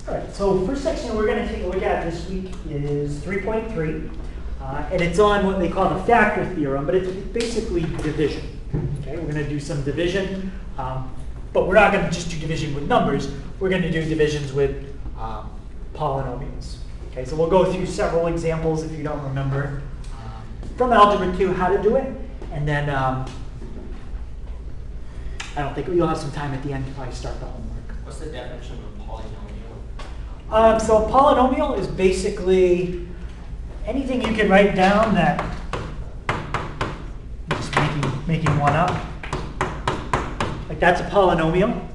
All right, so first section we're going to take a look at this week is 3.3, and it's on what they call the factor theorem, but it's basically division. Okay, we're going to do some division, but we're not going to just do division with numbers. We're going to do divisions with polynomials. Okay, so we'll go through several examples if you don't remember from Algebra 2 how to do it, and then I don't think you'll have some time at the end if I start the homework. What's the definition of a polynomial? So a polynomial is basically anything you can write down that, I'm just making one up. Like that's a polynomial.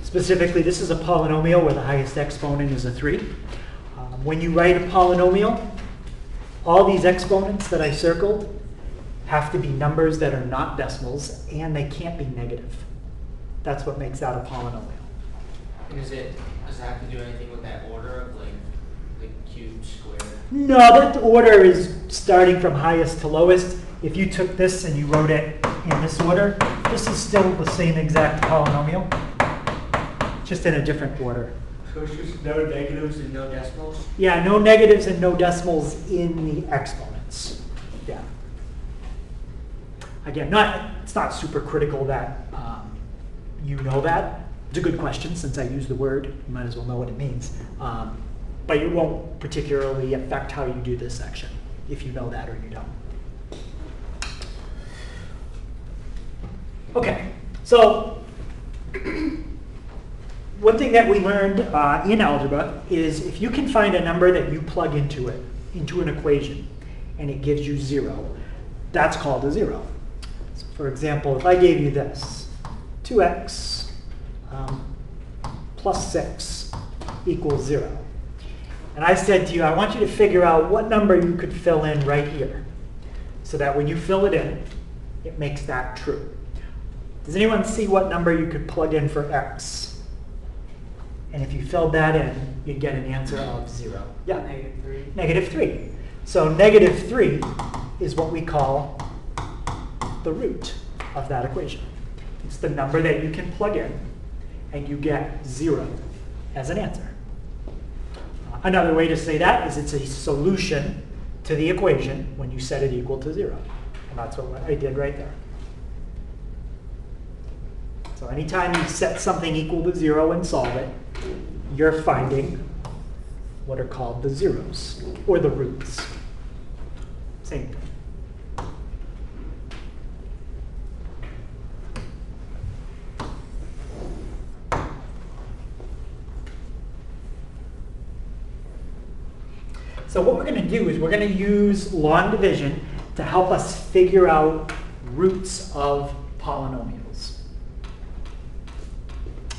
Specifically, this is a polynomial where the highest exponent is a 3. When you write a polynomial, all these exponents that I circled have to be numbers that are not decimals, and they can't be negative. That's what makes that a polynomial. And does it have to do anything with that order of like cube, square? No, that order is starting from highest to lowest. If you took this and you wrote it in this order, this is still the same exact polynomial, just in a different order. So it's just no negatives and no decimals? Yeah, no negatives and no decimals in the exponents. Yeah. Again, it's not super critical that you know that. It's a good question since I use the word. You might as well know what it means. But it won't particularly affect how you do this section if you know that or you don't. Okay, so one thing that we learned in algebra is if you can find a number that you plug into an equation, and it gives you 0, that's called a 0. So for example, if I gave you this, 2x plus 6 equals 0. And I said to you, I want you to figure out what number you could fill in right here, so that when you fill it in, it makes that true. Does anyone see what number you could plug in for x? And if you filled that in, you'd get an answer of 0. Yeah? -3. -3. So -3 is what we call the root of that equation. It's the number that you can plug in, and you get 0 as an answer. Another way to say that is it's a solution to the equation when you set it equal to 0. And that's what I did right there. So anytime you set something equal to 0 and solve it, you're finding what are called the zeros, or the roots. Same thing. So what we're going to do is we're going to use long division to help us figure out roots of polynomials.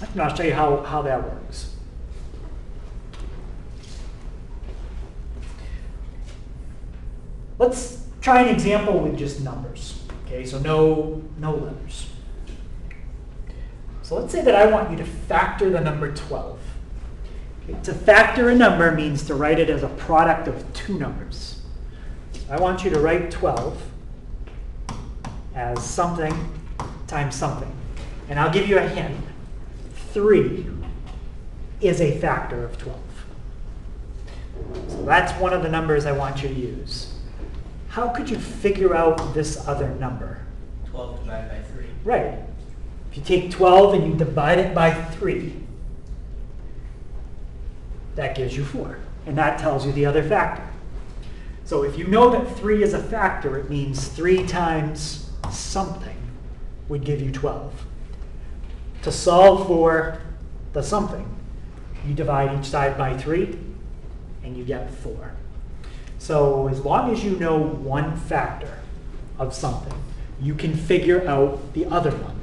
And I'll show you how that works. Let's try an example with just numbers. Okay, so no letters. So let's say that I want you to factor the number 12. To factor a number means to write it as a product of two numbers. I want you to write 12 as something times something. And I'll give you a hint. 3 is a factor of 12. So that's one of the numbers I want you to use. How could you figure out this other number? 12 divided by 3. Right. If you take 12 and you divide it by 3, that gives you 4. And that tells you the other factor. So if you know that 3 is a factor, it means 3 times something would give you 12. To solve for the something, you divide each side by 3, and you get 4. So as long as you know one factor of something, you can figure out the other one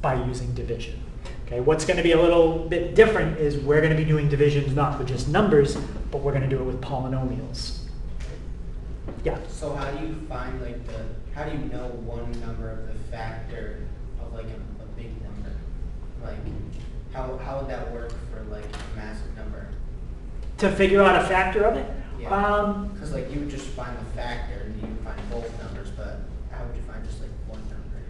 by using division. Okay, what's going to be a little bit different is we're going to be doing divisions not with just numbers, but we're going to do it with polynomials. Yeah? So how do you find how do you know one number of the factor of like a big number? Like how would that work for like a massive number? To figure out a factor of it? Yeah. Because like you would just find the factor and you would find both numbers, but how would you find just like one number?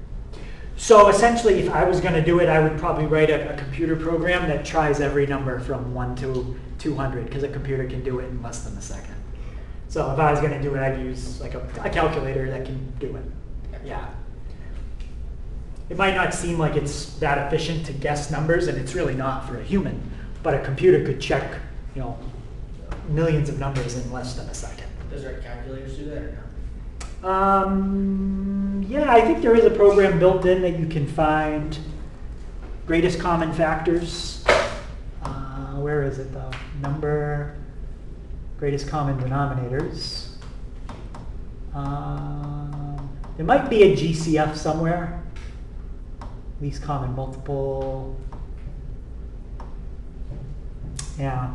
So essentially, if I was going to do it, I would probably write a computer program that tries every number from 1 to 200, because a computer can do it in less than a second. So if I was going to do it, I'd use like a calculator that can do it. Yeah. It might not seem like it's that efficient to guess numbers, and it's really not for a human, but a computer could check, millions of numbers in less than a second. Does our calculators do that or no? Yeah, I think there is a program built in that you can find greatest common factors. Where is it though? Number, greatest common denominators. There might be a GCF somewhere. Least common multiple. Yeah.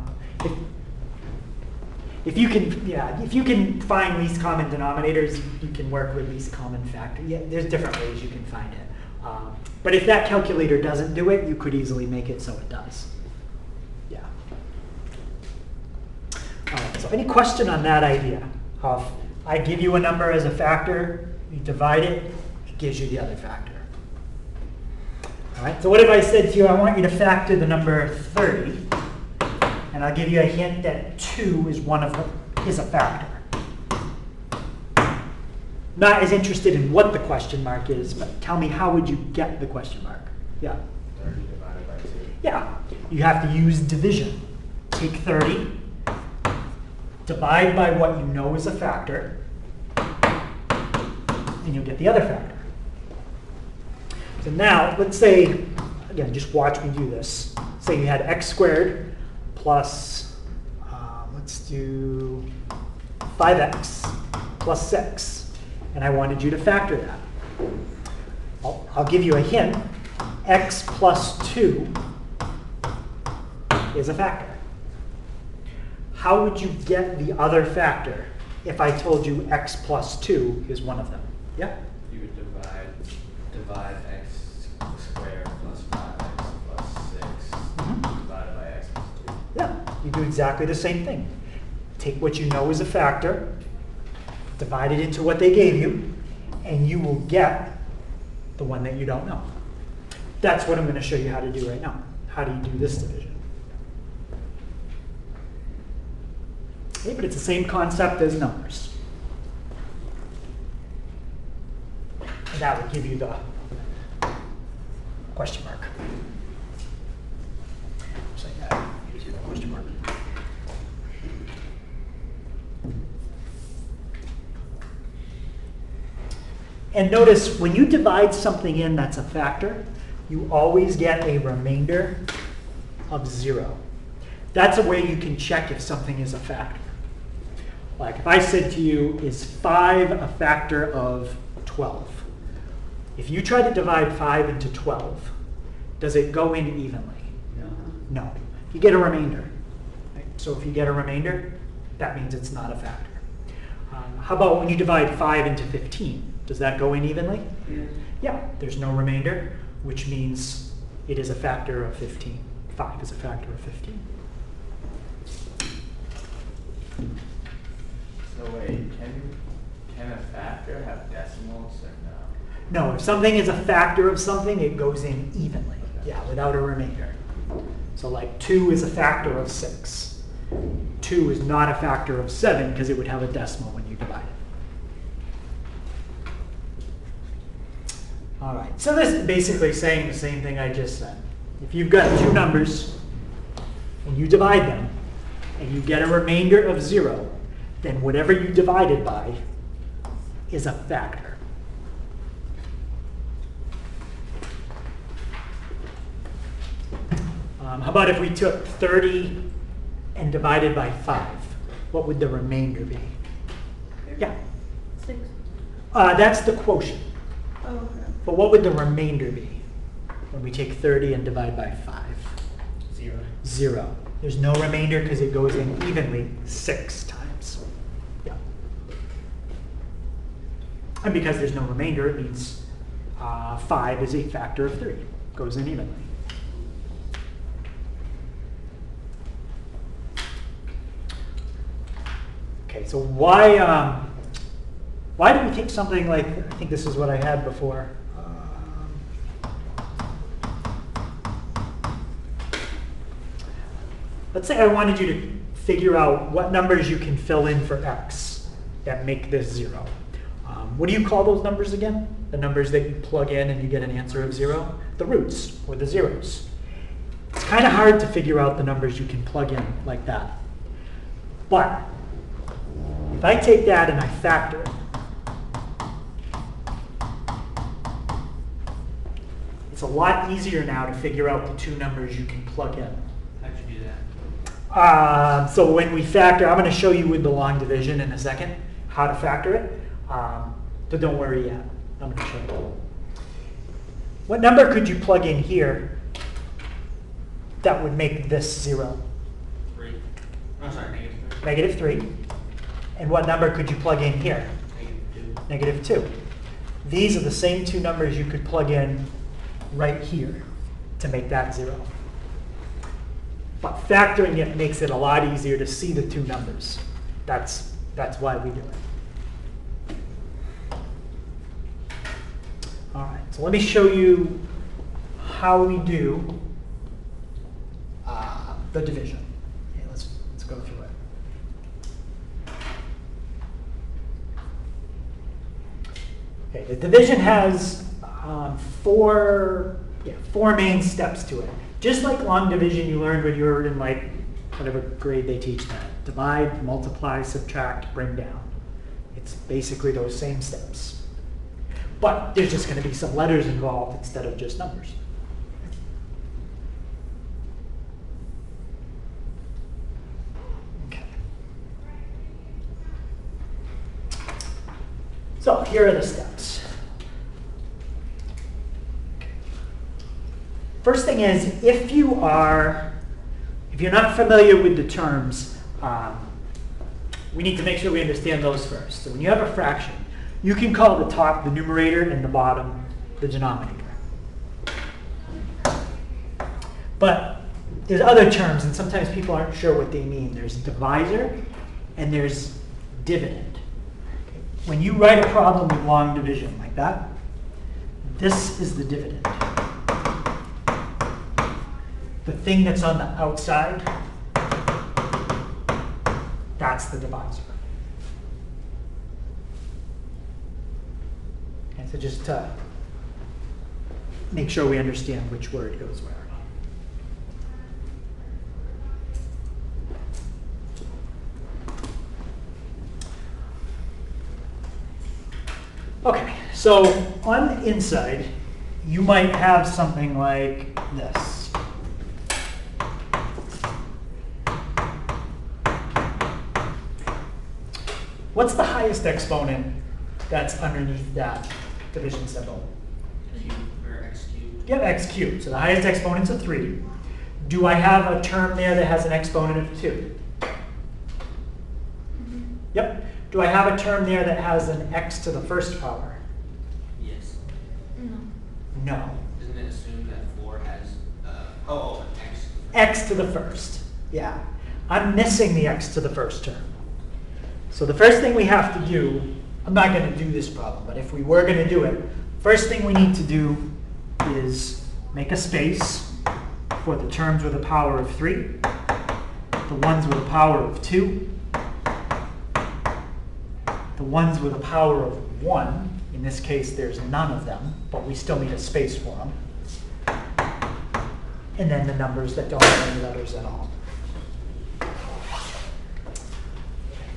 If you can find least common denominators, you can work with least common factor. Yeah, there's different ways you can find it. But if that calculator doesn't do it, you could easily make it so it does. Yeah. All right, so any question on that idea of I give you a number as a factor, you divide it, it gives you the other factor. All right, so what if I said to you, I want you to factor the number 30, and I'll give you a hint that 2 is a factor. Not as interested in what the question mark is, but tell me, how would you get the question mark? Yeah. 30 divided by 2. Yeah, you have to use division. Take 30, divide by what you know is a factor, and you'll get the other factor. So now, let's say, again, just watch me do this. Say you had x squared plus, let's do 5x plus 6. And I wanted you to factor that. I'll give you a hint. X plus 2 is a factor. How would you get the other factor if I told you x plus 2 is one of them? Yeah? You would divide x squared plus 5x plus 6 divided by x plus 2. Yeah, you do exactly the same thing. Take what you know is a factor, divide it into what they gave you, and you will get the one that you don't know. That's what I'm going to show you how to do right now. How do you do this division? Okay, but it's the same concept as numbers. And that would give you the question mark. So that gives you the question mark. And notice, when you divide something in that's a factor, you always get a remainder of 0. That's a way you can check if something is a factor. Like if I said to you, is 5 a factor of 12? If you try to divide 5 into 12, does it go in evenly? No. No. You get a remainder. Right? So if you get a remainder, that means it's not a factor. How about when you divide 5 into 15? Does that go in evenly? Yeah. Yeah, there's no remainder, which means it is a factor of 15. 5 is a factor of 15. So wait, can a factor have decimals or no? No, if something is a factor of something, it goes in evenly. Yeah, without a remainder. So like 2 is a factor of 6. 2 is not a factor of 7 because it would have a decimal when you divide it. All right, so this is basically saying the same thing I just said. If you've got two numbers and you divide them and you get a remainder of 0, then whatever you divided by is a factor. How about if we took 30 and divided by 5? What would the remainder be? Yeah. 6. That's the quotient. Oh, okay. But what would the remainder be when we take 30 and divide by 5? 0. 0. There's no remainder because it goes in evenly 6 times. Yeah. And because there's no remainder, it means 5 is a factor of 3. Goes in evenly. Okay, so why do we take something like, I think this is what I had before. let's say I wanted you to figure out what numbers you can fill in for x that make this 0. What do you call those numbers again? The numbers that you plug in and you get an answer of 0? The roots, or the zeros. It's kind of hard to figure out the numbers you can plug in like that. But if I take that and I factor it, it's a lot easier now to figure out the two numbers you can plug in. How'd you do that? So when we factor, I'm going to show you with the long division in a second how to factor it. But don't worry yet. I'm going to show you. What number could you plug in here that would make this 0? 3. I'm sorry, -3. Negative 3. And what number could you plug in here? -2. Negative 2. These are the same two numbers you could plug in right here to make that 0. But factoring it makes it a lot easier to see the two numbers. That's why we do it. All right, so let me show you how we do the division. Okay, let's go through it. Okay, the division has four main steps to it. Just like long division you learned when you were in like whatever grade they teach that. Divide, multiply, subtract, bring down. It's basically those same steps. But there's just going to be some letters involved instead of just numbers. Okay. So here are the steps. First thing is, if you're not familiar with the terms, we need to make sure we understand those first. So when you have a fraction, you can call the top the numerator and the bottom the denominator. But there's other terms, and sometimes people aren't sure what they mean. There's divisor and there's dividend. When you write a problem with long division like that, this is the dividend. The thing that's on the outside, that's the divisor. And so just to make sure we understand which word goes where. Okay, so on the inside, you might have something like this. What's the highest exponent that's underneath that division symbol? Cube, or x cubed. You have x cubed, so the highest exponent's a 3. Do I have a term there that has an exponent of 2? Mm-hmm. Yep. Do I have a term there that has an x to the first power? Yes. No. No. Doesn't it assume that 4 has, an x? X to the first. Yeah. I'm missing the x to the first term. So the first thing we have to do, I'm not going to do this problem, but if we were going to do it, first thing we need to do is make a space for the terms with a power of 3, the ones with a power of 2, the ones with a power of 1. In this case, there's none of them, but we still need a space for them. And then the numbers that don't have any letters at all.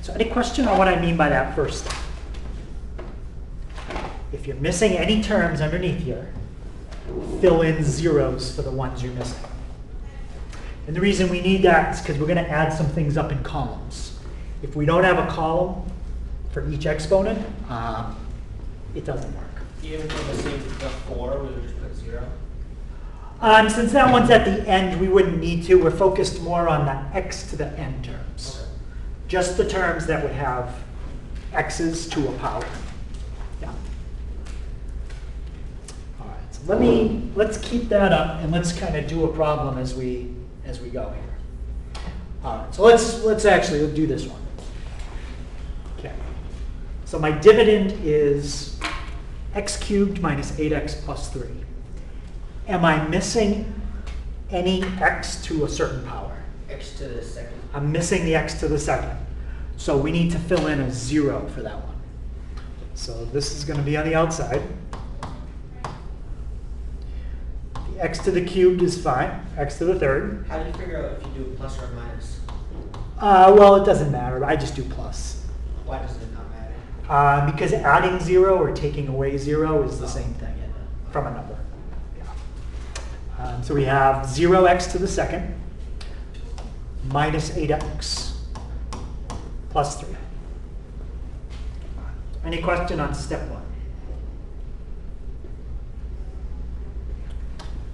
So any question on what I mean by that first step? If you're missing any terms underneath here, fill in zeros for the ones you're missing. And the reason we need that is because we're going to add some things up in columns. If we don't have a column for each exponent, it doesn't work. Even if we're missing the 4, we would just put 0? Since that one's at the end, we wouldn't need to. We're focused more on the x to the n terms. Okay. Just the terms that would have x's to a power. Yeah. All right. So let's keep that up and let's kind of do a problem as we go here. All right. So let's actually do this one. Okay. So my dividend is x cubed minus 8x plus 3. Am I missing any x to a certain power? X to the second. I'm missing the x to the second. So we need to fill in a 0 for that one. So this is going to be on the outside. The x to the cubed is fine. X to the third. How do you figure out if you do a plus or a minus? Well, it doesn't matter. I just do plus. Why does it not matter? Because adding 0 or taking away 0 is the same thing Yeah, no. from a number. Yeah. So we have 0x to the second minus 8x plus 3. Any question on step 1?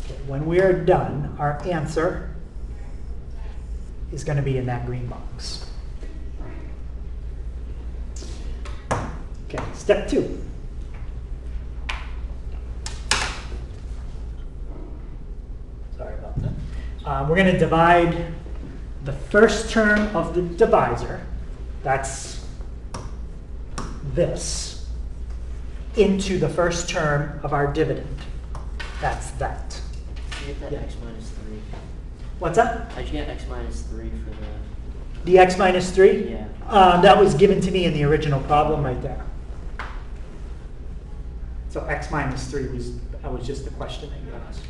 Okay, when we are done, our answer is going to be in that green box. Okay, step 2. Sorry about that. We're going to divide the first term of the divisor, that's this, into the first term of our dividend. That's that. You get that Yeah. x minus 3. What's that? How'd you get x minus 3 for The x minus 3? Yeah. That was given to me in the original problem right there. So x minus 3 was just the question that you asked.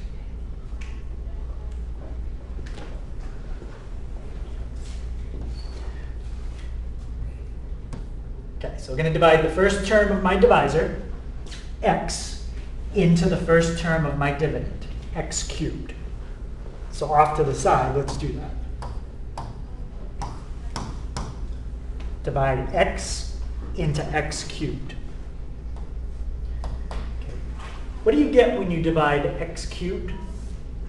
Okay, so we're going to divide the first term of my divisor, x, into the first term of my dividend, x cubed. So off to the side, let's do that. Divide x into x cubed. Okay. What do you get when you divide x cubed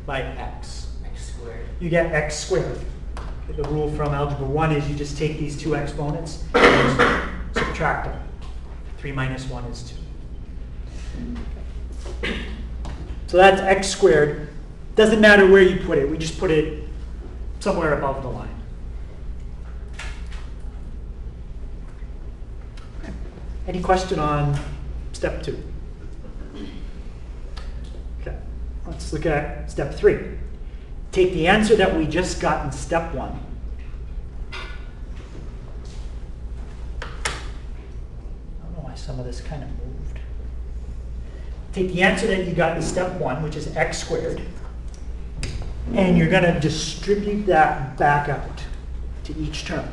by x? X squared. You get x squared. Okay, the rule from Algebra 1 is you just take these two exponents and subtract them. 3 minus 1 is 2. So that's x squared. Doesn't matter where you put it. We just put it somewhere above the line. Any question on step 2? Okay, let's look at step 3. Take the answer that we just got in step 1. I don't know why some of this kind of moved. Take the answer that you got in step 1, which is x squared, and you're going to distribute that back out to each term.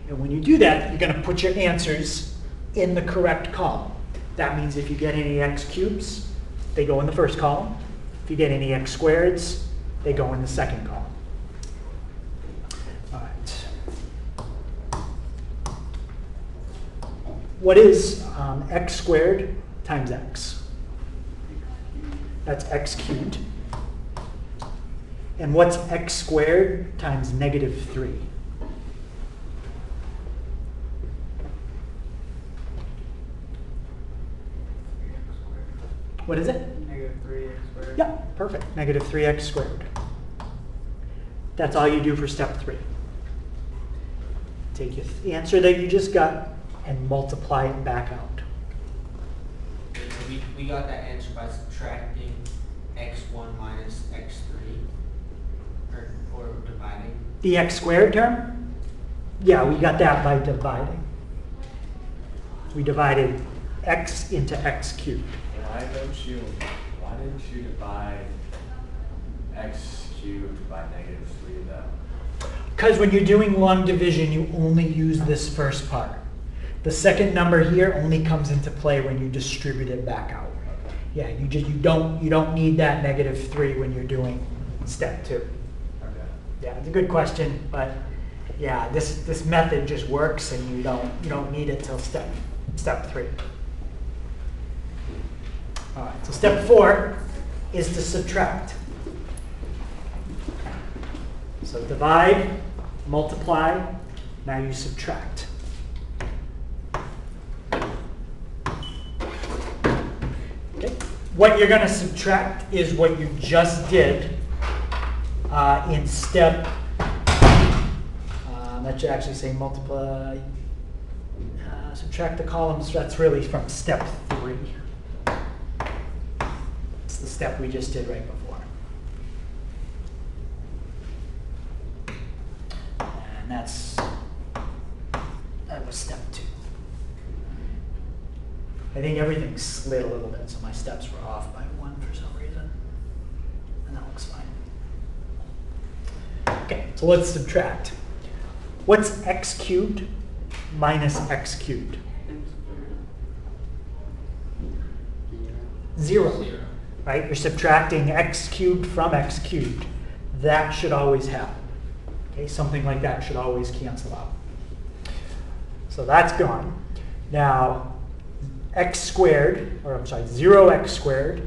And when you do that, you're going to put your answers in the correct column. That means if you get any x cubes, they go in the first column. If you get any x squareds, they go in the second column. All right. What is x squared times x? That's x cubed. And what's x squared times negative 3? What is it? Negative 3x squared. Yeah, perfect. Negative 3x squared. That's all you do for step 3. Take your answer that you just got and multiply it back out. So we got that answer by subtracting x1 minus x3, or dividing. The x squared term? Yeah, we got that by dividing. We divided x into x cubed. Why didn't you divide x cubed by negative 3 though? Because when you're doing long division, you only use this first part. The second number here only comes into play when you distribute it back out. Yeah, you don't need that negative 3 when you're doing step 2. Okay. Yeah, it's a good question, but yeah, this method just works, and you don't need it till step 3. All right, so step 4 is to subtract. So divide, multiply, now you subtract. Okay. What you're going to subtract is what you just did in step, that should actually say multiply, subtract the columns, that's really from step 3. It's the step we just did right before. and that was step 2. I think everything slid a little bit, so my steps were off by 1 for some reason. And that looks fine. Okay, so let's subtract. What's x cubed minus x cubed? 0. Right? You're subtracting x cubed from x cubed. That should always happen. Okay, something like that should always cancel out. So that's gone. Now, x squared, or I'm sorry, 0x squared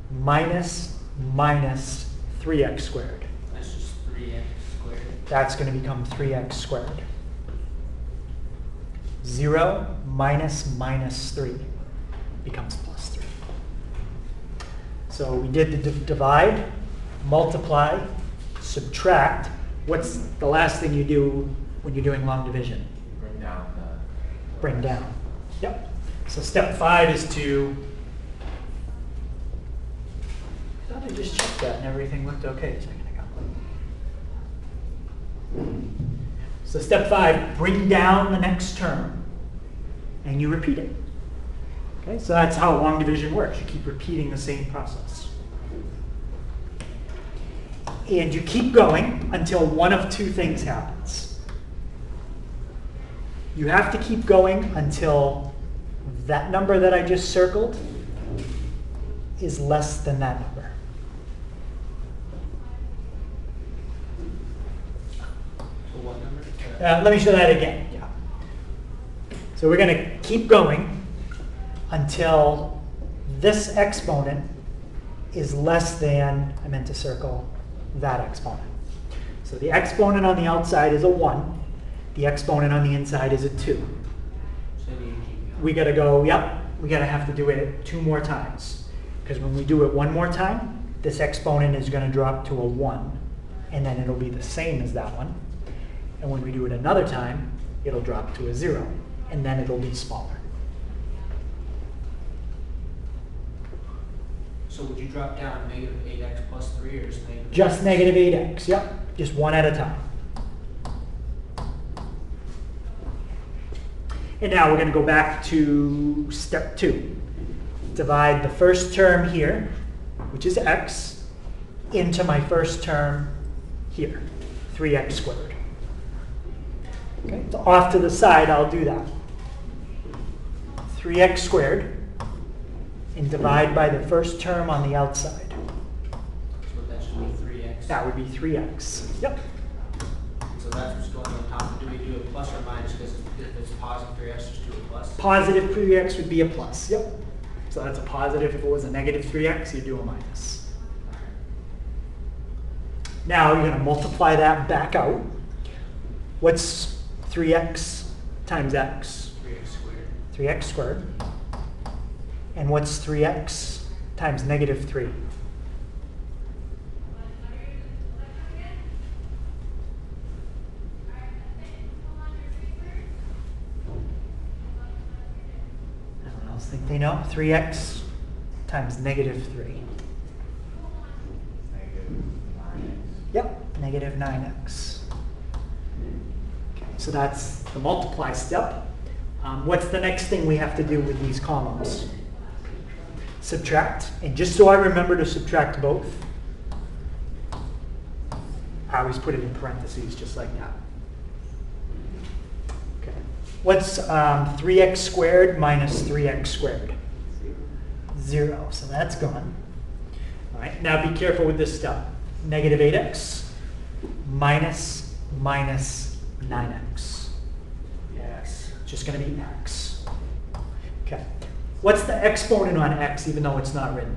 minus 3x squared. That's just 3x squared. That's going to become 3x squared. 0 minus 3 becomes plus 3. So we did the divide, multiply, subtract. What's the last thing you do when you're doing long division? Bring down the. Bring down. Yep. So step 5 is to. I thought I just checked that and everything looked okay a second ago. So step 5, bring down the next term, and you repeat it. Okay, so that's how long division works. You keep repeating the same process. And you keep going until one of 2 things happens. You have to keep going until that number that I just circled is less than that number. So what number? Let me show that again. Yeah. So we're going to keep going until this exponent is less than, I meant to circle that exponent. So the exponent on the outside is a 1. The exponent on the inside is a 2. So you keep going. We got to go, yep, we got to have to do it 2 more times. Because when we do it 1 more time, this exponent is going to drop to a 1. And then it'll be the same as that one. And when we do it another time, it'll drop to a 0. And then it'll be smaller. So would you drop down negative 8x plus 3 or just negative? Just negative 8x, yep. Just one at a time. And now we're going to go back to step 2. Divide the first term here, which is x, into my first term here, 3x squared. Okay, so off to the side, I'll do that. 3x squared, and divide by the first term on the outside. So that should be 3x. That would be 3x. Yep. So that's what's going on top. Do we do a plus or minus? Because if it's positive 3x, just do a plus. Positive 3x would be a plus. Yep. So that's a positive. If it was a negative 3x, you do a minus. Now you're going to multiply that back out. What's 3x times x? 3x squared. 3x squared. And what's 3x times negative 3? I don't else think they know. 3x times negative 3. Negative 9x. Yep, negative 9x. Okay, so that's the multiply step. What's the next thing we have to do with these columns? Subtract. And just so I remember to subtract both, I always put it in parentheses just like that. Okay. What's 3x squared minus 3x squared? 0. So that's gone. All right. Now be careful with this step. Negative 8x minus 9x. Yes. It's just going to be x. Okay. What's the exponent on x, even though it's not written?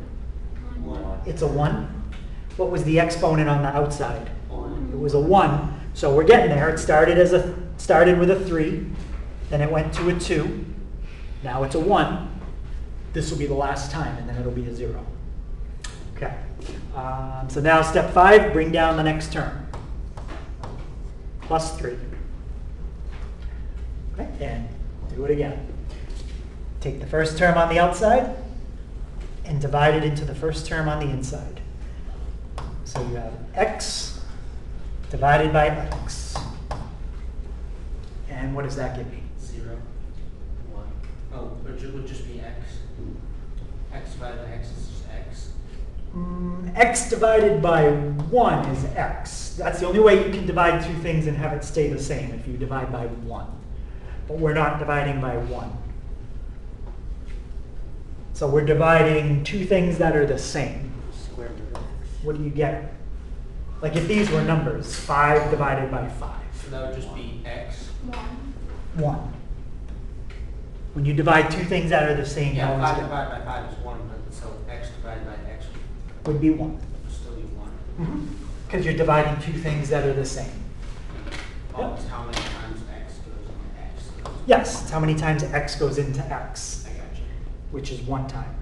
1. It's a 1. What was the exponent on the outside? 1. It was a 1. So we're getting there. It started with a 3, then it went to a 2. Now it's a 1. This will be the last time, and then it'll be a 0. Okay. So now step 5, bring down the next term. Plus 3. Okay, and do it again. Take the first term on the outside and divide it into the first term on the inside. So you have x divided by x. And what does that give me? 0. 1. Oh, it would just be x. X divided by x is just x. X divided by 1 is x. That's the only way you can divide two things and have it stay the same, if you divide by 1. But we're not dividing by 1. So we're dividing two things that are the same. Square root of x. What do you get? Like if these were numbers, 5 divided by 5. So that would just be x. 1. When you divide two things that are the same, Yeah, how 5 is it? divided by 5 is 1, but so x divided by x Would be 1. would still be 1. Because you're dividing two things that are the same. Oh, it's how many times x goes into x. Yes, it's how many times x goes into x, I got you. which is 1 time.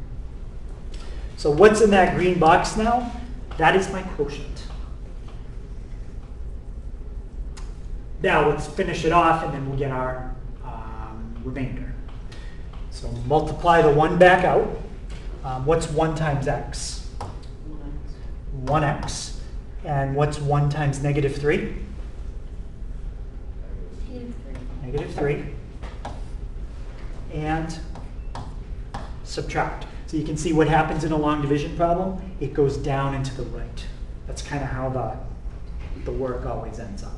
So what's in that green box now? That is my quotient. Now let's finish it off and then we'll get our remainder. So multiply the 1 back out. What's 1 times x? 1x. And what's 1 times negative 3? Negative 3. And subtract. So you can see what happens in a long division problem. It goes down and to the right. That's kind of how the work always ends up.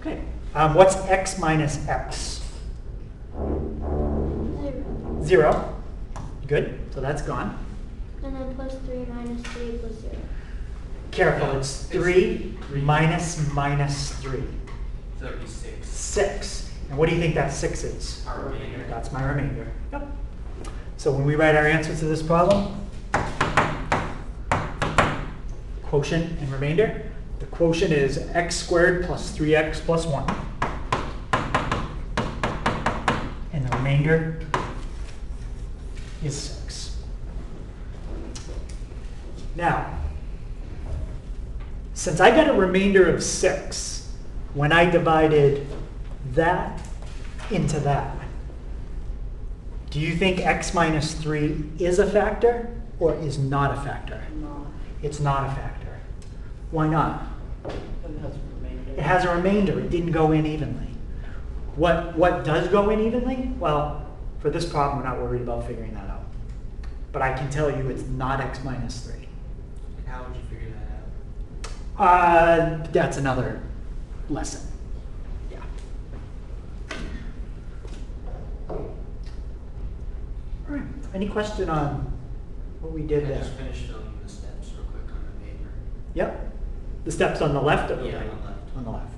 Okay. What's x minus x? 0. Good. So that's gone. And then plus 3 minus 3 equals 0. Careful. It's 3 minus minus 3. So that would be 6. 6. And what do you think that 6 is? Our remainder. That's my remainder. Yep. So when we write our answer to this problem, quotient and remainder, the quotient is x squared plus 3x plus 1. And the remainder is 6. Now, since I got a remainder of 6, when I divided that into that, do you think x minus 3 is a factor or is not a factor? No. It's not a factor. Why not? It has remainder. It has a remainder. It didn't go in evenly. What does go in evenly? Well, for this problem, we're not worried about figuring that out. But I can tell you it's not x minus 3. And how would you figure that out? That's another lesson. Yeah. All right. Any question on what we did I there? just finished filling in the steps real quick on the paper. Yep. The steps on the left or the Yeah, right? on the left. On the left.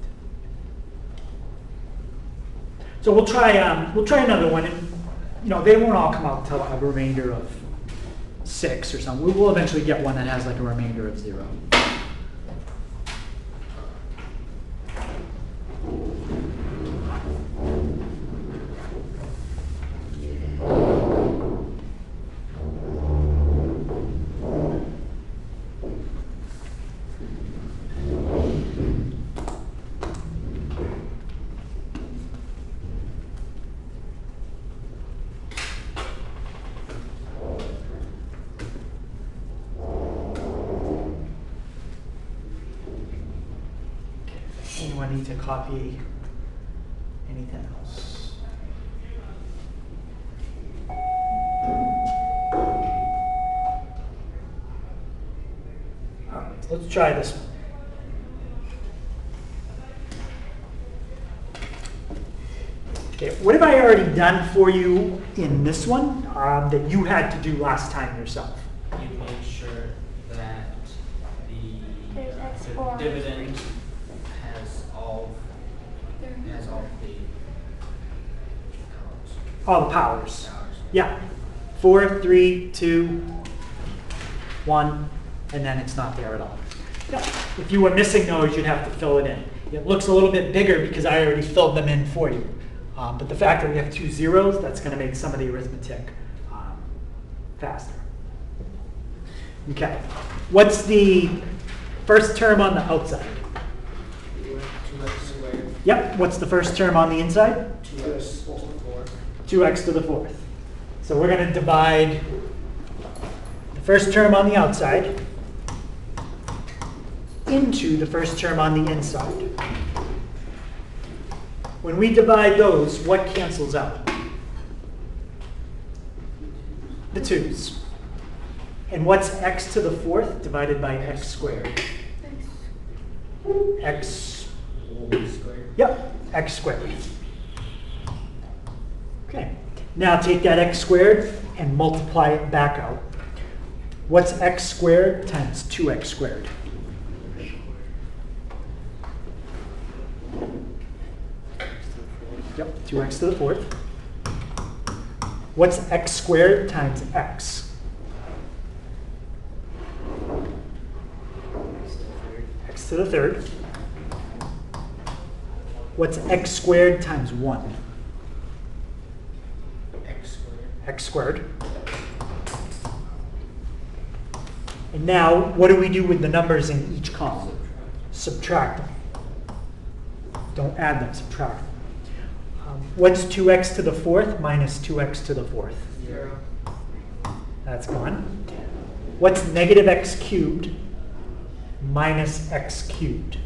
So we'll try another one, and they won't all come out until a remainder of 6 or something. We will eventually get one that has like a remainder of 0. Anyone need to copy anything else? All right, let's try this one. Okay, what have I already done for you in this one that you had to do last time yourself? You make sure that There's X the bar. dividend has all the columns. All the powers. Powers. Yeah. 4, 3, 2, 1, and then it's not there at all. Yeah. If you were missing those, you'd have to fill it in. It looks a little bit bigger because I already filled them in for you. But the fact that we have 2 zeros, that's going to make some of the arithmetic faster. Okay. What's the first term on the outside? 2x squared. Yep. What's the first term on the inside? 2x to the 4th. 2x to the 4th. So we're going to divide the first term on the outside into the first term on the inside. When we divide those, what cancels out? The 2's. And what's x to the 4th divided by x squared? X. Squared. Yep, x squared. Okay. Now take that x squared and multiply it back out. What's x squared times 2x squared? Yep, 2x to the 4th. What's x squared times x? X to the 3rd. What's x squared times 1? X squared. X squared. And now, what do we do with the numbers in each column? Subtract them. Don't add them, subtract them. What's 2x to the 4th minus 2x to the 4th? 0. That's gone. What's negative x cubed minus x cubed?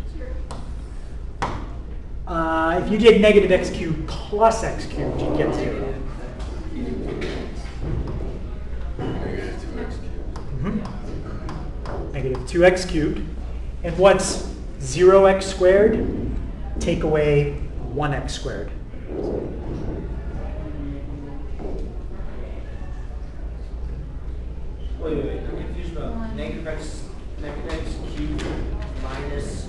If you did negative x cubed plus x cubed, you'd get 0. Negative 2x cubed. Mhm. Negative 2x cubed. And what's 0x squared? Take away 1x squared. Wait, I'm confused about negative x cubed minus.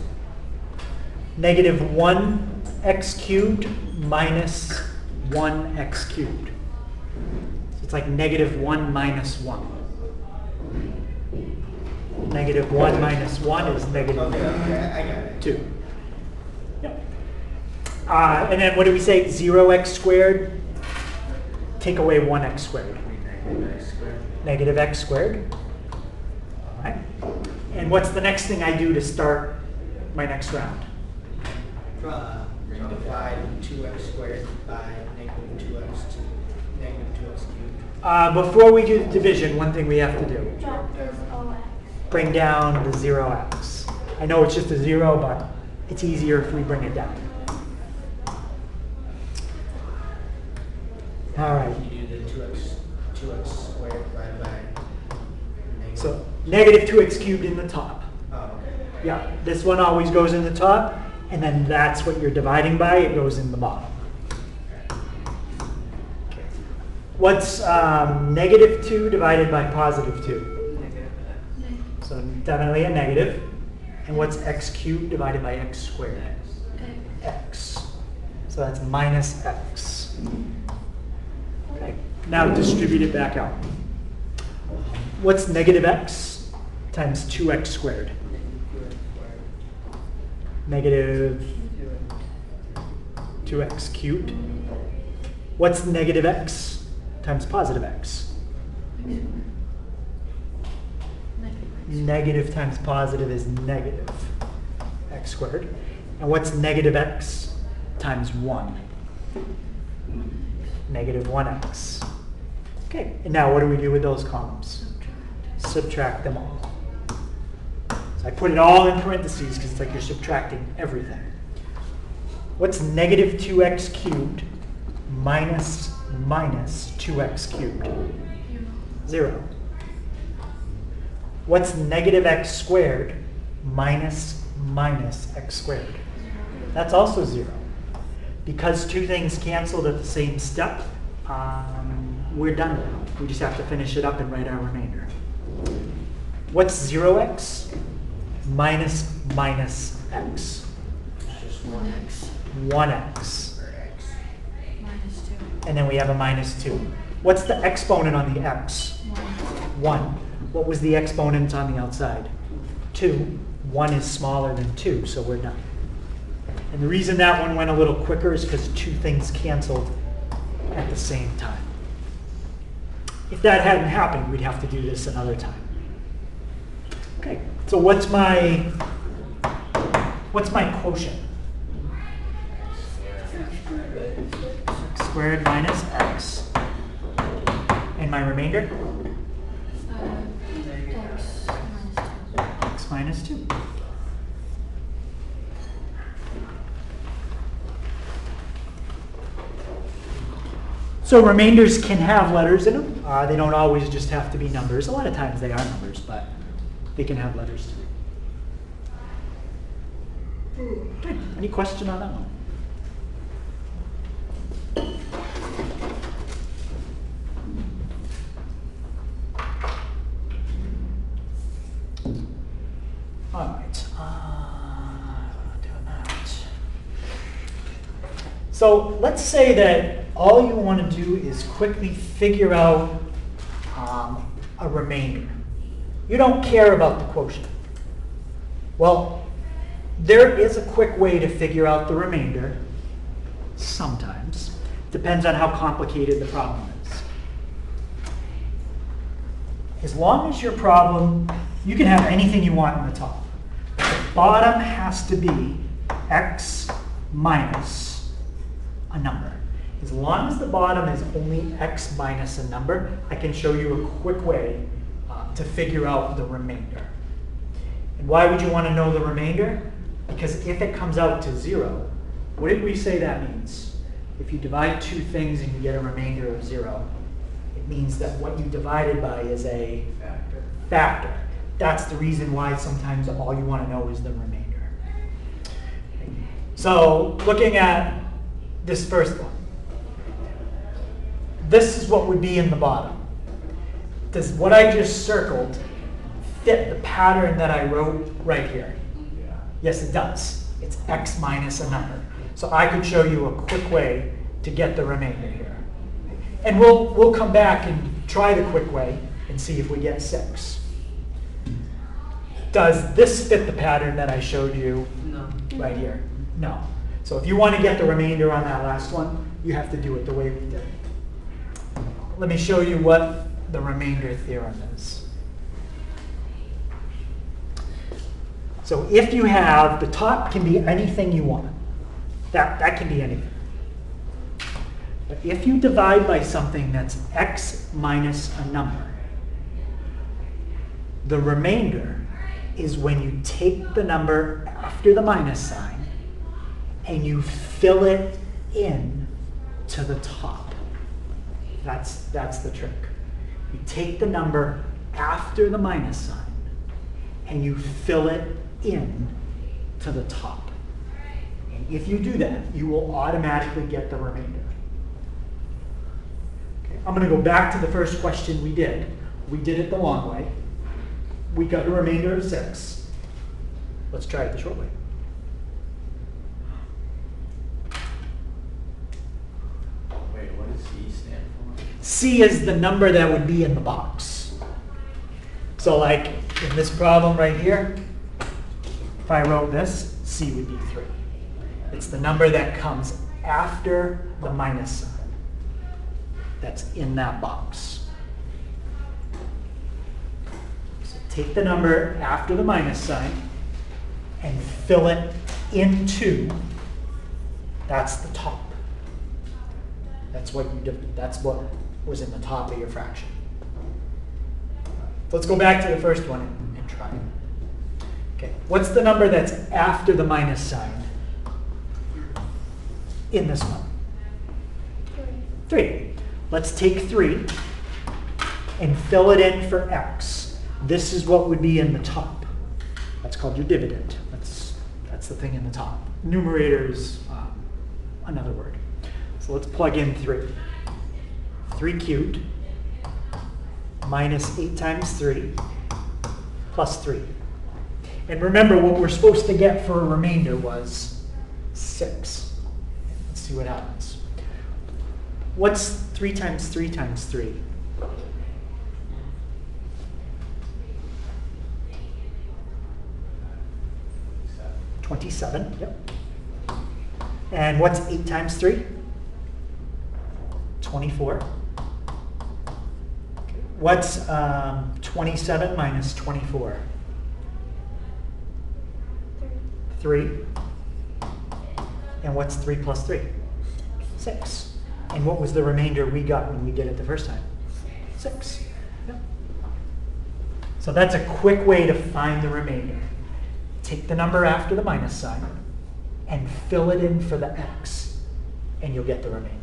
Negative 1x cubed minus 1x cubed. So it's like negative 1 minus 1. Negative 1 minus 1 is negative Okay, I got it. 2. Yep. And then what do we say? 0x squared? Take away 1x squared. Negative x squared. Negative x squared. All right. And what's the next thing I do to start my next round? Divide 2x squared by negative 2x to negative 2x cubed. Before we do the division, one thing we have to do. Drop this OX. Bring down the 0x. I know it's just a 0, but it's easier if we bring it down. All right. You do the 2x squared divided by negative. So negative 2x cubed in the top. Oh, okay. Yeah, this one always goes in the top, and then that's what you're dividing by. It goes in the bottom. Okay. What's negative 2 divided by positive 2? Negative x. So definitely a negative. And what's x cubed divided by x squared? X. So that's minus x. Okay. Now distribute it back out. What's negative x times 2x squared? Negative 2x cubed. What's negative x times positive x? Negative times positive is negative x squared. And what's negative x times 1? Negative 1x. Okay, and now what do we do with those columns? Subtract them all. So I put it all in parentheses because it's like you're subtracting everything. What's negative 2x cubed minus 2x cubed? 0. What's negative x squared minus x squared? That's also 0. Because two things canceled at the same step, we're done now. We just have to finish it up and write our remainder. What's 0x minus x? Just 1x 1x. or x. Minus 2. And then we have a minus 2. What's the exponent on the x? 1. What was the exponent on the outside? 2. 1 is smaller than 2, so we're done. And the reason that one went a little quicker is because two things canceled at the same time. If that hadn't happened, we'd have to do this another time. Okay, so what's my quotient? X squared minus x. And my remainder? X minus 2. So remainders can have letters in them. They don't always just have to be numbers. A lot of times they are numbers, but they can have letters too. Okay. Any question on that one? All right. Doing that. So let's say that all you want to do is quickly figure out a remainder. You don't care about the quotient. Well, there is a quick way to figure out the remainder. Sometimes. Depends on how complicated the problem is. As long as your problem, you can have anything you want in the top. But the bottom has to be x minus a number. As long as the bottom is only x minus a number, I can show you a quick way to figure out the remainder. And why would you want to know the remainder? Because if it comes out to 0, what did we say that means? If you divide two things and you get a remainder of 0, it means that what you divided by is a factor. That's the reason why sometimes all you want to know is the remainder. Okay. So looking at this first one, this is what would be in the bottom. Does what I just circled fit the pattern that I wrote right here? Yeah. Yes, it does. It's x minus a number. So I could show you a quick way to get the remainder here. And we'll come back and try the quick way and see if we get 6. Does this fit the pattern that I showed you No. right here? No. So if you want to get the remainder on that last one, you have to do it the way we did. Let me show you what the remainder theorem is. So if you have, the top can be anything you want. That can be anything. But if you divide by something that's x minus a number, the remainder is when you take the number after the minus sign and you fill it in to the top. That's the trick. You take the number after the minus sign and you fill it in to the top. And if you do that, you will automatically get the remainder. Okay, I'm going to go back to the first question we did. We did it the long way. We got a remainder of 6. Let's try it the short way. Wait, what does C stand for? C is the number that would be in the box. So like in this problem right here, if I wrote this, C would be 3. It's the number that comes after the minus sign that's in that box. So take the number after the minus sign and fill it into, that's the top. That's what was in the top of your fraction. Let's go back to the first one and try it. Okay, what's the number that's after the minus sign in this one? 3. Let's take 3 and fill it in for x. This is what would be in the top. That's called your dividend. That's the thing in the top. Numerator is another word. So let's plug in 3. 3 cubed minus 8 times 3 plus 3. And remember, what we're supposed to get for a remainder was 6. Let's see what happens. What's 3 times 3 times 3? 27. Yep. And what's 8 times 3? 24. What's 27 minus 24? 3. And what's 3 plus 3? 6. And what was the remainder we got when we did it the first time? 6. Yep. So that's a quick way to find the remainder. Take the number after the minus sign and fill it in for the x, and you'll get the remainder.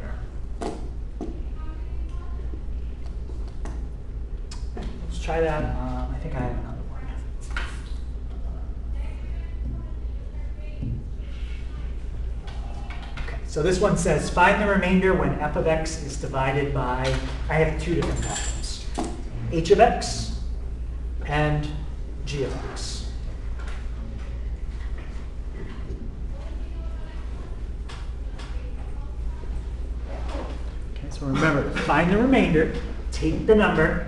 try that. I think I have another one. Okay, so this one says, find the remainder when f of x is divided by, I have two different problems, h of x and g of x. Okay, so remember, to find the remainder, take the number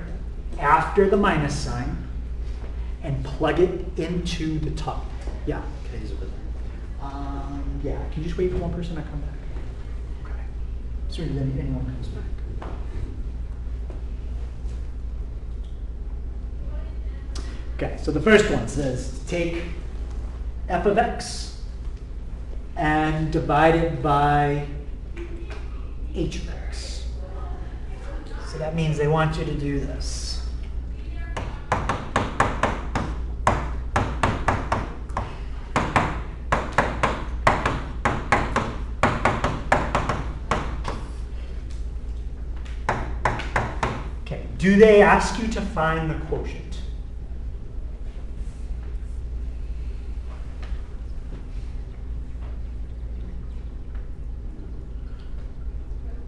after the minus sign and plug it into the top. Yeah. Yeah, can you just wait for one person to come back? Okay. As soon as anyone comes back. Okay, so the first one says take f of x and divide it by h of x. So that means they want you to do this. Okay, do they ask you to find the quotient?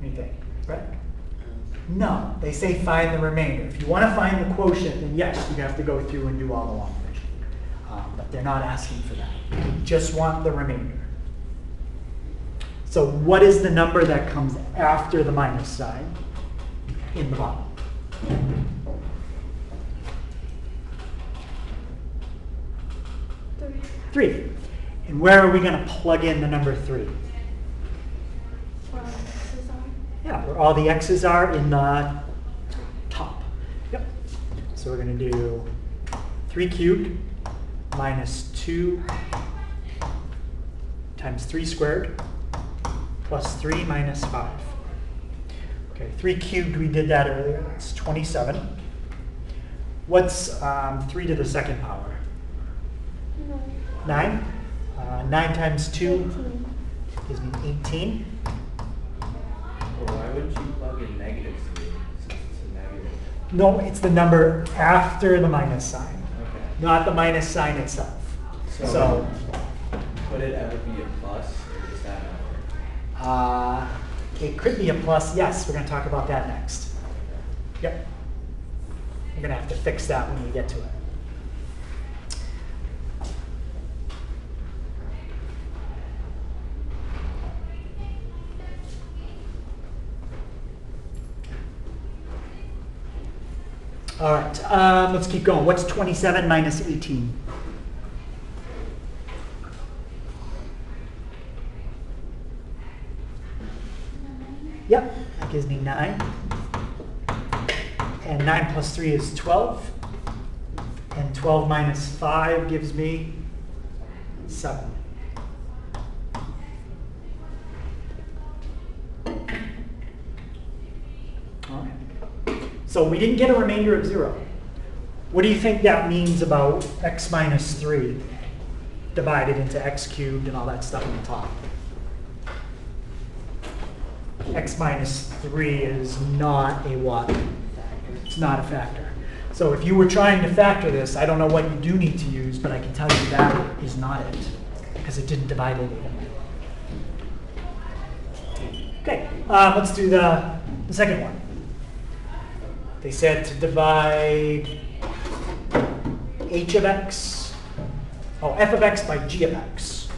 Anything, right? No, they say find the remainder. If you want to find the quotient, then yes, you have to go through and do all the long division. But they're not asking for that. They just want the remainder. So what is the number that comes after the minus sign in the bottom? 3. And where are we going to plug in the number 3? Yeah, where all the x's are in the top. Yep. So we're going to do 3 cubed minus 2 times 3 squared plus 3 minus 5. Okay, 3 cubed, we did that earlier. That's 27. What's 3 to the second power? 9. 9 times 2 gives me 18. Well, why wouldn't you plug in -3 since it's a negative? No, it's the number after the minus sign, Okay. not the minus sign itself. So Could it ever be a plus, or does that not work? it could be a plus. Yes, we're going to talk about that next. Yep. We're going to have to fix that when we get to it. All right, let's keep going. What's 27 minus 18? Yep, that gives me 9. And 9 plus 3 is 12. And 12 minus 5 gives me 7. All right. So we didn't get a remainder of 0. What do you think that means about x minus 3 divided into x cubed and all that stuff on the top? X minus 3 is not a what? It's not a factor. So if you were trying to factor this, I don't know what you do need to use, but I can tell you that is not it, because it didn't divide anything. Okay, let's do the second one. They said to divide h of x, f of x by g of x.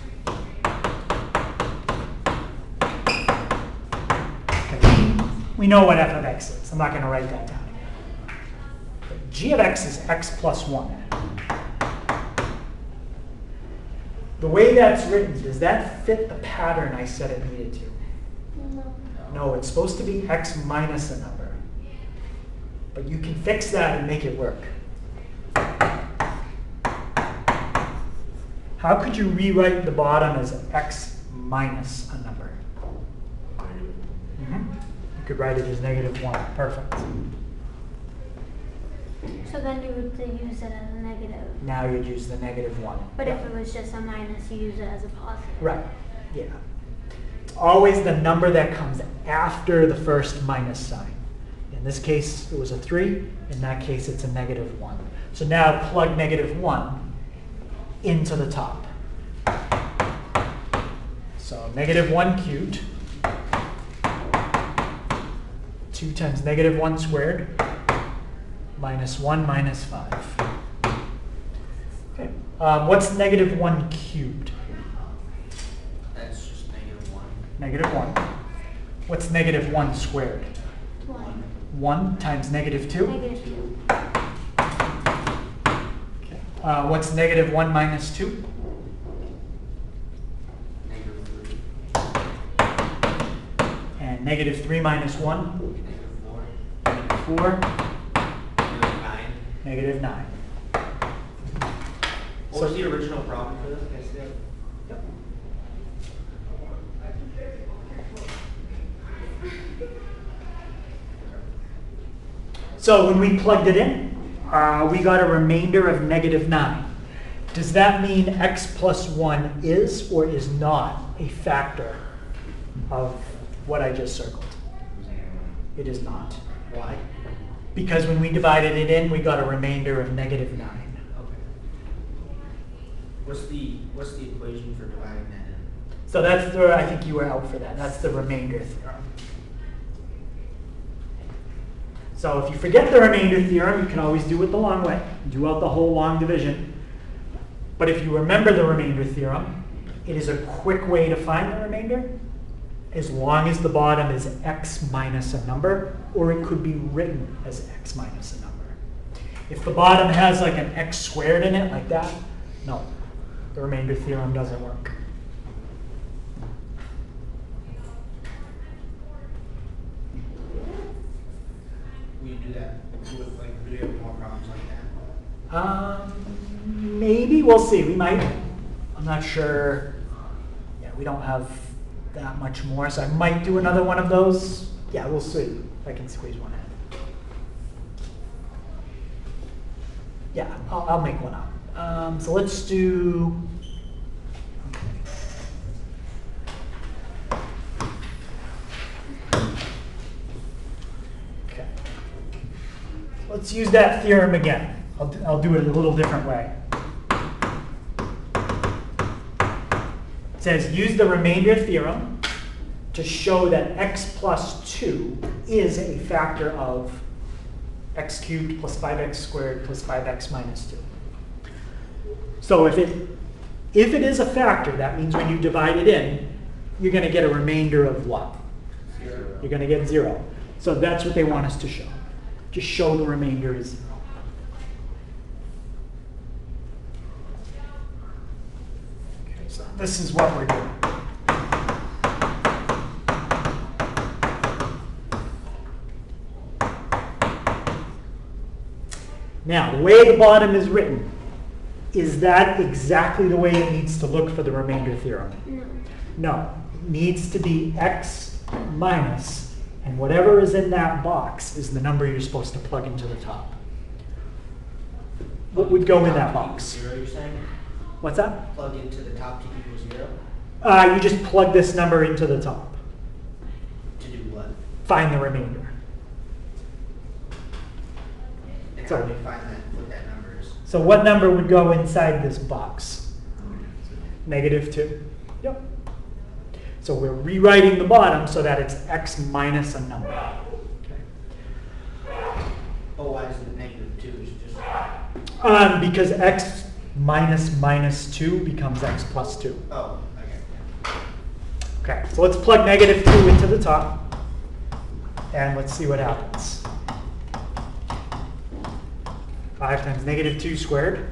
Okay. We know what f of x is. I'm not going to write that down again. But g of x is x plus 1. The way that's written, does that fit the pattern I said it needed to? No, it's supposed to be x minus a number. But you can fix that and make it work. How could you rewrite the bottom as x minus a number? You could write it as -1. Perfect. So then you would use it as a negative. Now you'd use the -1. But Yeah. if it was just a minus, you use it as a positive. Right, yeah. It's always the number that comes after the first minus sign in In this case, it was a 3. In that case, it's a negative 1. So now plug negative 1 into the top. So negative 1 cubed, 2 times negative 1 squared, minus 1 minus 5. Okay. What's negative 1 cubed? That's just -1. Negative 1. What's negative 1 squared? 1. 1 times negative 2? Negative 2. Okay. What's negative 1 minus 2? -3. And negative 3 minus 1? -4. Negative 4. -9. Negative 9. What was the original problem for this? Can I see that? Yep. So when we plugged it in, we got a remainder of negative 9. Does that mean x plus 1 is or is not a factor of what I just circled? It is not. Why? Because when we divided it in, we got a remainder of negative 9. Okay. What's the equation for dividing that in? So that's the, I think you were out for that. That's the remainder theorem. So if you forget the remainder theorem, you can always do it the long way. Do out the whole long division. But if you remember the remainder theorem, it is a quick way to find the remainder as long as the bottom is x minus a number, or it could be written as x minus a number. If the bottom has like an x squared in it, like that, no, the remainder theorem doesn't work. Will you do that? Do you have more problems like that? Maybe, we'll see. We might. I'm not sure. Yeah, we don't have that much more, so I might do another one of those. Yeah, we'll see if I can squeeze one in. Yeah, I'll make one up. So let's do. Okay. Let's use that theorem again. I'll do it a little different way. It says use the remainder theorem to show that x plus 2 is a factor of x cubed plus 5x squared plus 5x minus 2. So if it is a factor, that means when you divide it in, you're going to get a remainder of what? 0. You're going to get 0. So that's what they want us to show. Just show the remainder is 0. Okay, so this is what we're doing. Now, the way the bottom is written, is that exactly the way it needs to look for the remainder theorem? No. No, it needs to be x minus, and whatever is in that box is the number you're supposed to plug into the top. What would go in that box? 0, you're saying? What's that? Plug into the top to equal 0? You just plug this number into the top. To do what? Find the remainder. And So- how do we find that, what that number is? So what number would go inside this box? -2. Yep. So we're rewriting the bottom so that it's x minus a number. Okay. Oh, why is it -2? Is it just... Because x minus minus 2 becomes x plus 2. Oh, okay. Okay, so let's plug -2 into the top, and let's see what happens. 5 times -2 squared.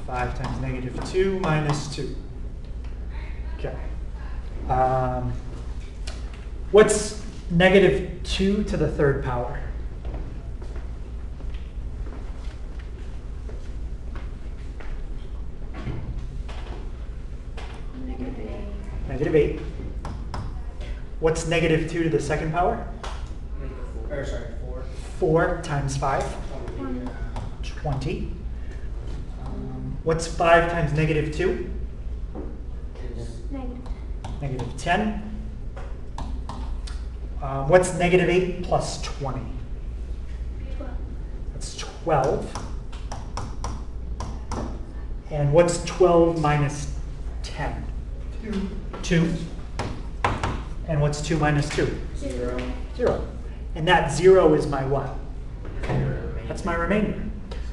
5 times -2 minus 2. Okay. What's -2 to the third power? -8. What's -2 to the second power? Or sorry, 4. 4 times 5, 20. What's 5 times -2? Is Negative. -10. What's negative 8 plus 20? 12. That's 12. And what's 12 minus 10? 2. And what's 2 minus 2? 0. 0. And that 0 is my what? Remainder. That's my remainder.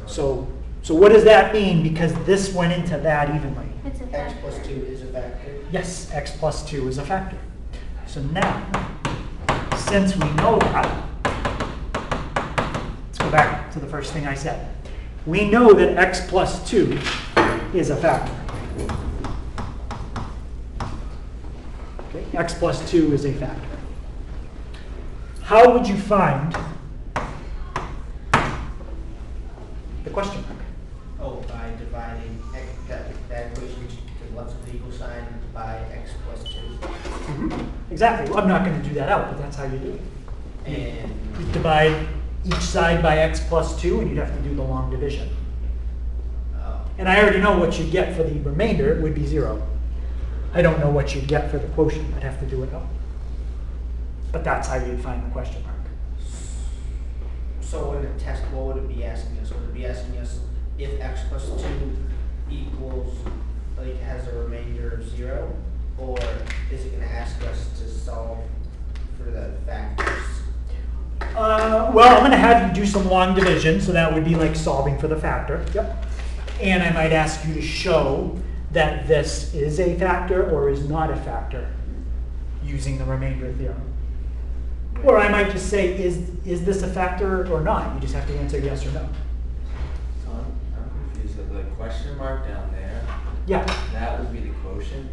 So what does that mean? Because this went into that evenly. It's a X factor. plus 2 is a factor. Yes, x plus 2 is a factor. So now, since we know that, let's go back to the first thing I said. We know that x plus 2 is a factor. Okay, x plus 2 is a factor. How would you find the question mark? Oh, by dividing that equation to the left of the equal sign by x plus 2. Exactly. Well, I'm not going to do that out, but that's how you do it. And You divide each side by x plus 2, and you'd have to do the long division. And I already know what you'd get for the remainder. It would be 0. I don't know what you'd get for the quotient. I'd have to do it out. But that's how you'd find the question mark. so in the test, what would it be asking us? Would it be asking us if x plus 2 equals, like, has a remainder of 0? Or is it going to ask us to solve for the factors? Well, I'm going to have you do some long division, so that would be like solving for the factor. Yep. And I might ask you to show that this is a factor or is not a factor using the remainder theorem. Or I might just say, is this a factor or not? You just have to answer yes or no. So I'm confused. The question mark down there, Yeah. that would be the quotient?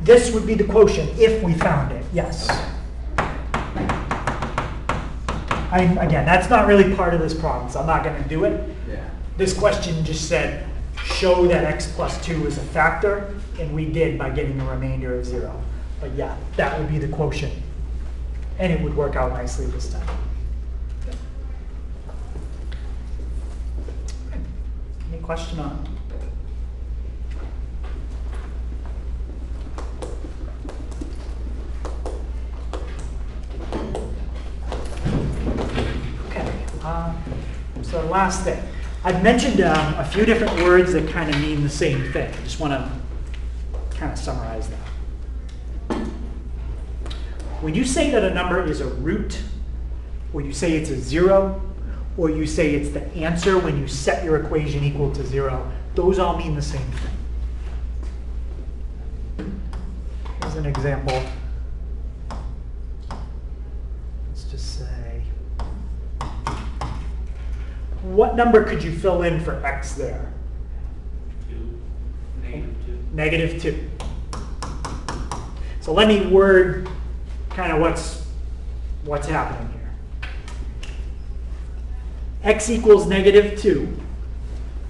This would be the quotient if we found it, yes. Again, that's not really part of this problem, so I'm not going to do it. Yeah. This question just said, show that x plus 2 is a factor, and we did by getting a remainder of 0. But yeah, that would be the quotient. And it would work out nicely this time. Any question on it? Okay, so the last thing. I've mentioned a few different words that kind of mean the same thing. I just want to kind of summarize that. When you say that a number is a root, or you say it's a 0, or you say it's the answer when you set your equation equal to 0, those all mean the same thing. Here's an example. Let's just say, what number could you fill in for x there? 2. Negative 2. So let me word kind of what's happening here. X equals negative 2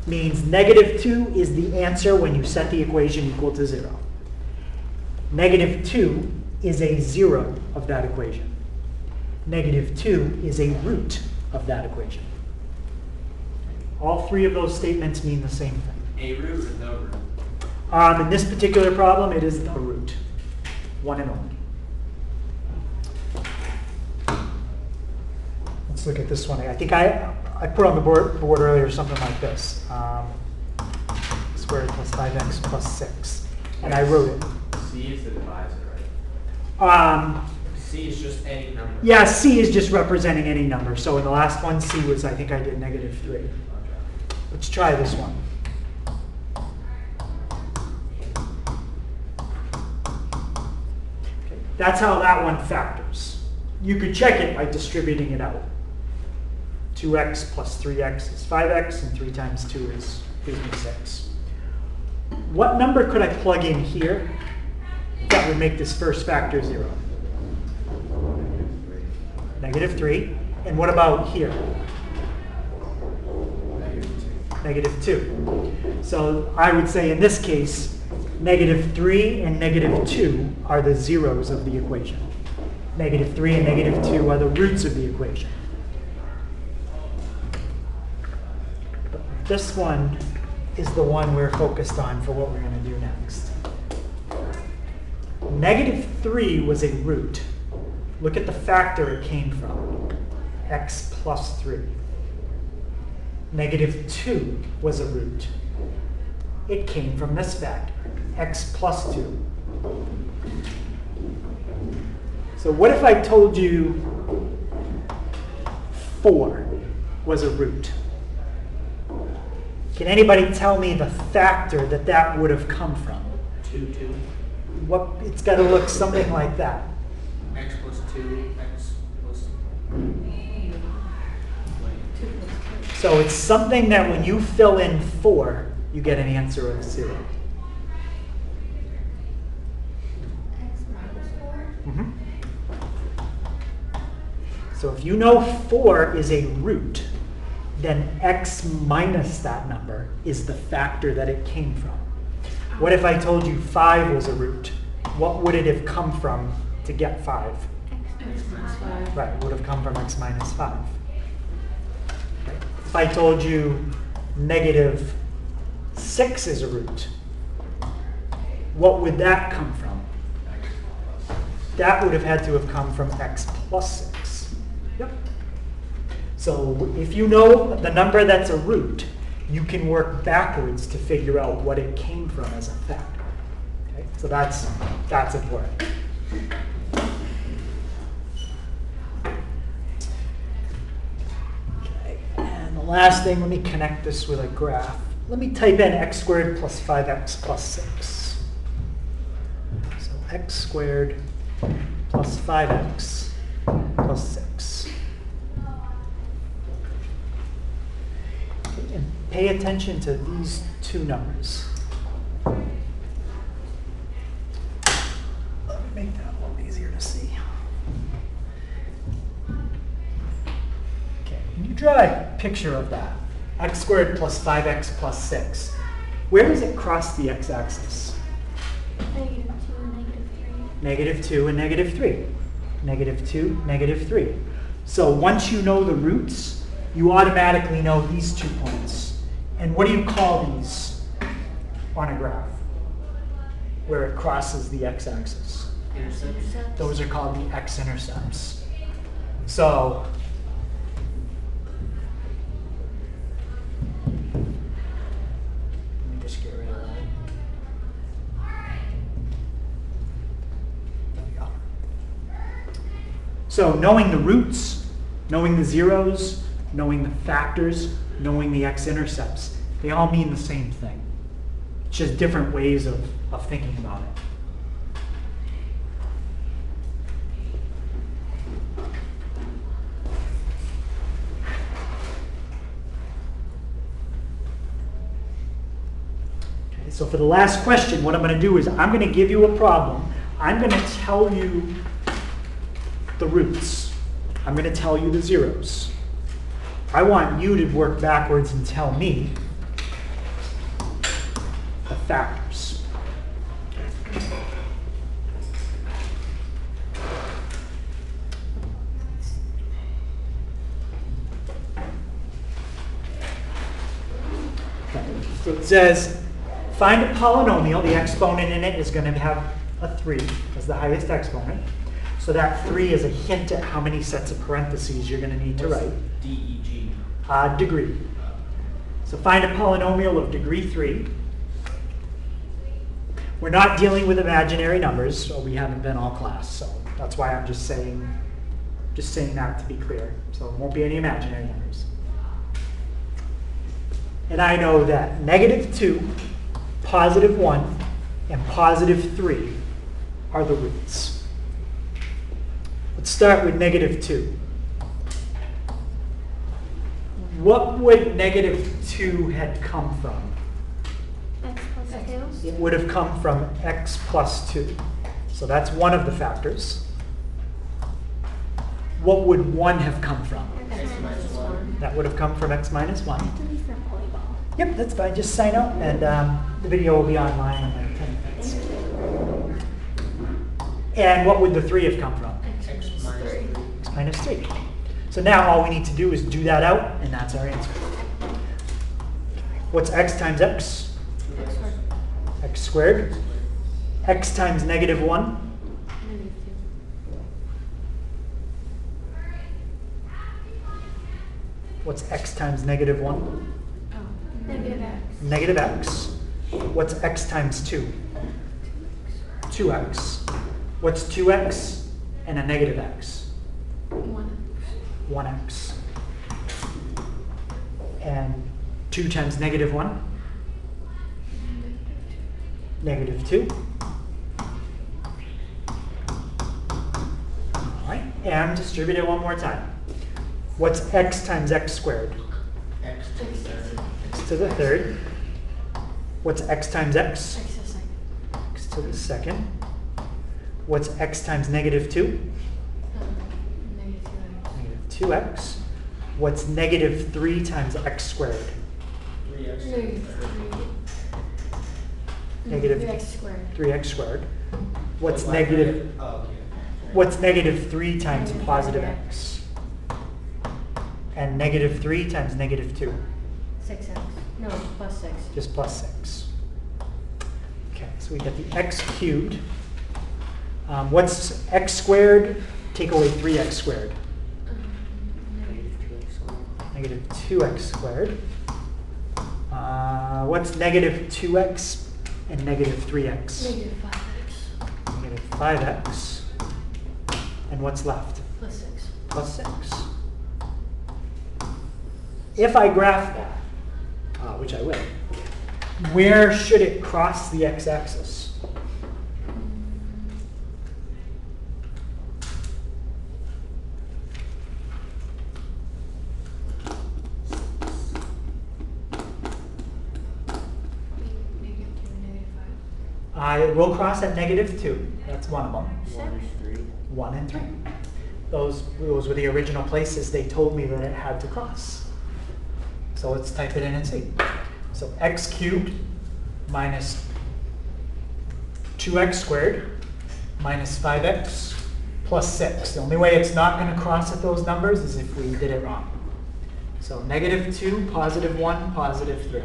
means negative 2 is the answer when you set the equation equal to 0. Negative 2 is a 0 of that equation. Negative 2 is a root of that equation. All three of those statements mean the same thing. A root or no root? In this particular problem, it is the root. One and only. Let's look at this one. I think I put on the board earlier something like this. Squared plus 5x plus 6. And I wrote it. C is the divisor, right? C is just any number. Yeah, C is just representing any number. So in the last one, C was, I think I did negative 3. Okay. Let's try this one. Okay, that's how that one factors. You could check it by distributing it out. 2x plus 3x is 5x, and 3 times 2 gives me 6. What number could I plug in here that would make this first factor 0? Negative 3. And what about here? Negative 2. So I would say in this case, negative 3 and negative 2 are the zeros of the equation. Negative 3 and negative 2 are the roots of the equation. But this one is the one we're focused on for what we're going to do next. Negative 3 was a root. Look at the factor it came from, x plus 3. Negative 2 was a root. It came from this factor, x plus 2. So what if I told you 4 was a root? Can anybody tell me the factor that that would have come from? 2. What, it's got to look something like that. X plus 2, x plus... So it's something that when you fill in 4, you get an answer of 0. X minus 4. Mhm. So if you know 4 is a root, then x minus that number is the factor that it came from. What if I told you 5 was a root? What would it have come from to get 5? X minus 5. Right, it would have come from x minus 5. If I told you negative 6 is a root, what would that come from? That would have had to have come from x plus 6. Yep. So if you know the number that's a root, you can work backwards to figure out what it came from as a factor. Okay? So that's important. Okay. And the last thing, let me connect this with a graph. Let me type in x squared plus 5x plus 6. So x squared plus 5x plus 6. And pay attention to these two numbers. Let me make that a little easier to see. Okay, can you draw a picture of that? X squared plus 5x plus 6. Where does it cross the x-axis? Negative 2 and negative 3. -2 and -3. -2, -3. So once you know the roots, you automatically know these 2 points. And what do you call these on a graph where it crosses the x-axis? Intercepts. Those are called the x-intercepts. So let me just get rid of that. There we go. So knowing the roots, knowing the zeros, knowing the factors, knowing the x-intercepts, they all mean the same thing. It's just different ways of thinking about it. Okay, so for the last question, what I'm going to do is I'm going to give you a problem. I'm going to tell you the roots. I'm going to tell you the zeros. I want you to work backwards and tell me the factors. Okay. So it says, find a polynomial. The exponent in it is going to have a 3 as the highest exponent. So that 3 is a hint at how many sets of parentheses you're going to need to write. DEG. Degree. So find a polynomial of degree 3. We're not dealing with imaginary numbers, so we haven't been all class. So that's why I'm just saying that to be clear. So it won't be any imaginary numbers. And I know that -2, +1, and +3 are the roots. Let's start with -2. What would -2 had come from? X plus 2. It would have come from x plus 2. So that's one of the factors. What would 1 have come from? X minus 1. That would have come from x minus 1. To be for volleyball. Yep, that's fine. Just sign up, and the video will be online in like 10 minutes. And what would the 3 have come from? X minus 3. X minus 3. So now all we need to do is do that out, and that's our answer. What's x times x? X squared. X times -1? What's x times negative 1? Negative x. Negative x. What's x times 2? 2x. What's 2x and a negative x? 1x. And 2 times negative 1? Negative 2. All right, and distribute it one more time. What's x times x squared? X to the third. X to the third. What's x times x? X to the second. X to the second. What's x times negative 2? Negative 2x. Negative 2x. What's negative 3 times x squared? 3x. Negative 3. Negative 3x squared. 3x squared. What's Why negative? Oh, okay. What's negative 3 times Negative positive 5x. x? And negative 3 times negative 2? 6x. No, plus 6. Just plus 6. Okay, so we get the x cubed. What's x squared? Take away 3x squared. Negative 2x squared. What's negative 2x and negative 3x? Negative 5x. Negative 5x. And what's left? Plus 6. Plus 6. If I graph that, which I will, where should it cross the x-axis? Negative 2 and negative It will cross at negative 2. That's one of them. 5. 1 and 3. Those were the original places they told me that it had to cross. So let's type it in and see. So x cubed minus 2x squared minus 5x plus 6. The only way it's not going to cross at those numbers is if we did it wrong. So negative 2, positive 1, positive 3.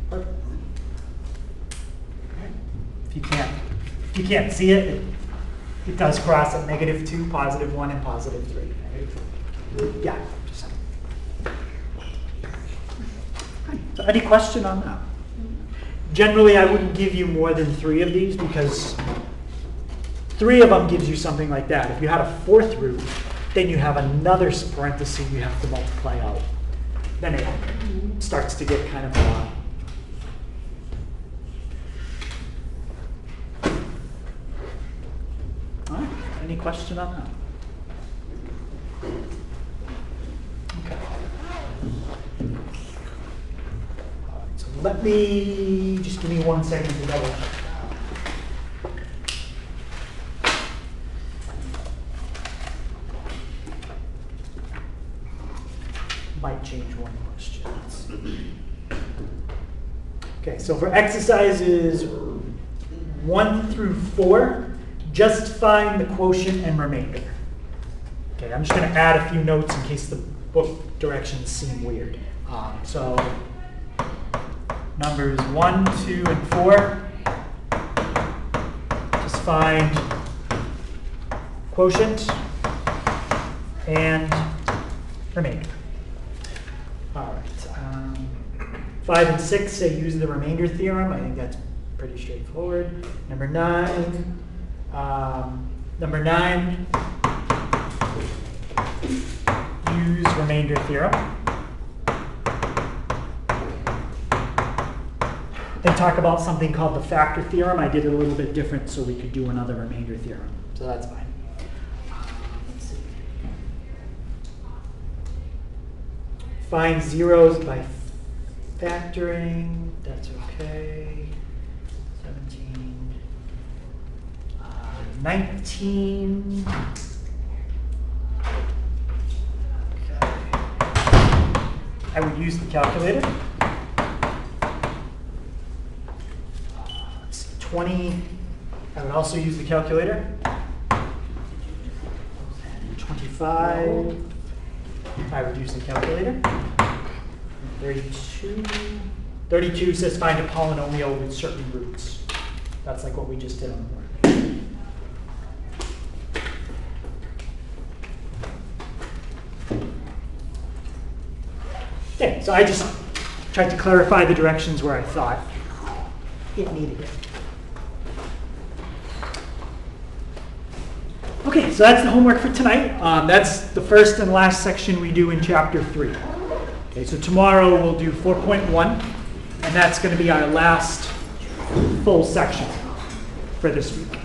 Perfect. Okay. If you can't see it, it does cross at negative 2, positive 1, and positive 3. Yeah. Just, so any question on that? Generally, I wouldn't give you more than 3 of these because 3 of them gives you something like that. If you had a 4th root, then you have another parenthesis you have to multiply out. Then it starts to get kind of a lot. All right. Any question on that? Okay. All right, so let me, just give me 1 second to double check. Might change one question. Let's see. Okay, so for exercises 1 through 4, just find the quotient and remainder. Okay, I'm just going to add a few notes in case the book directions seem weird. So numbers 1, 2, and 4, just find quotient and remainder. All right. 5 and 6 say use the remainder theorem. I think that's pretty straightforward. Number 9. Use remainder theorem. They talk about something called the factor theorem. I did it a little bit different so we could do another remainder theorem. So that's fine. Let's see. Find zeros by factoring. That's okay. 17. 19. Okay. I would use the calculator. 20. I would also use the calculator. 25. I would use the calculator. 32. 32 says find a polynomial with certain roots. That's like what we just did on the board. Yeah, so I just tried to clarify the directions where I thought it needed it. Okay, so that's the homework for tonight. That's the first and last section we do in chapter 3. Okay, so tomorrow we'll do 4.1, and that's going to be our last full section for this week.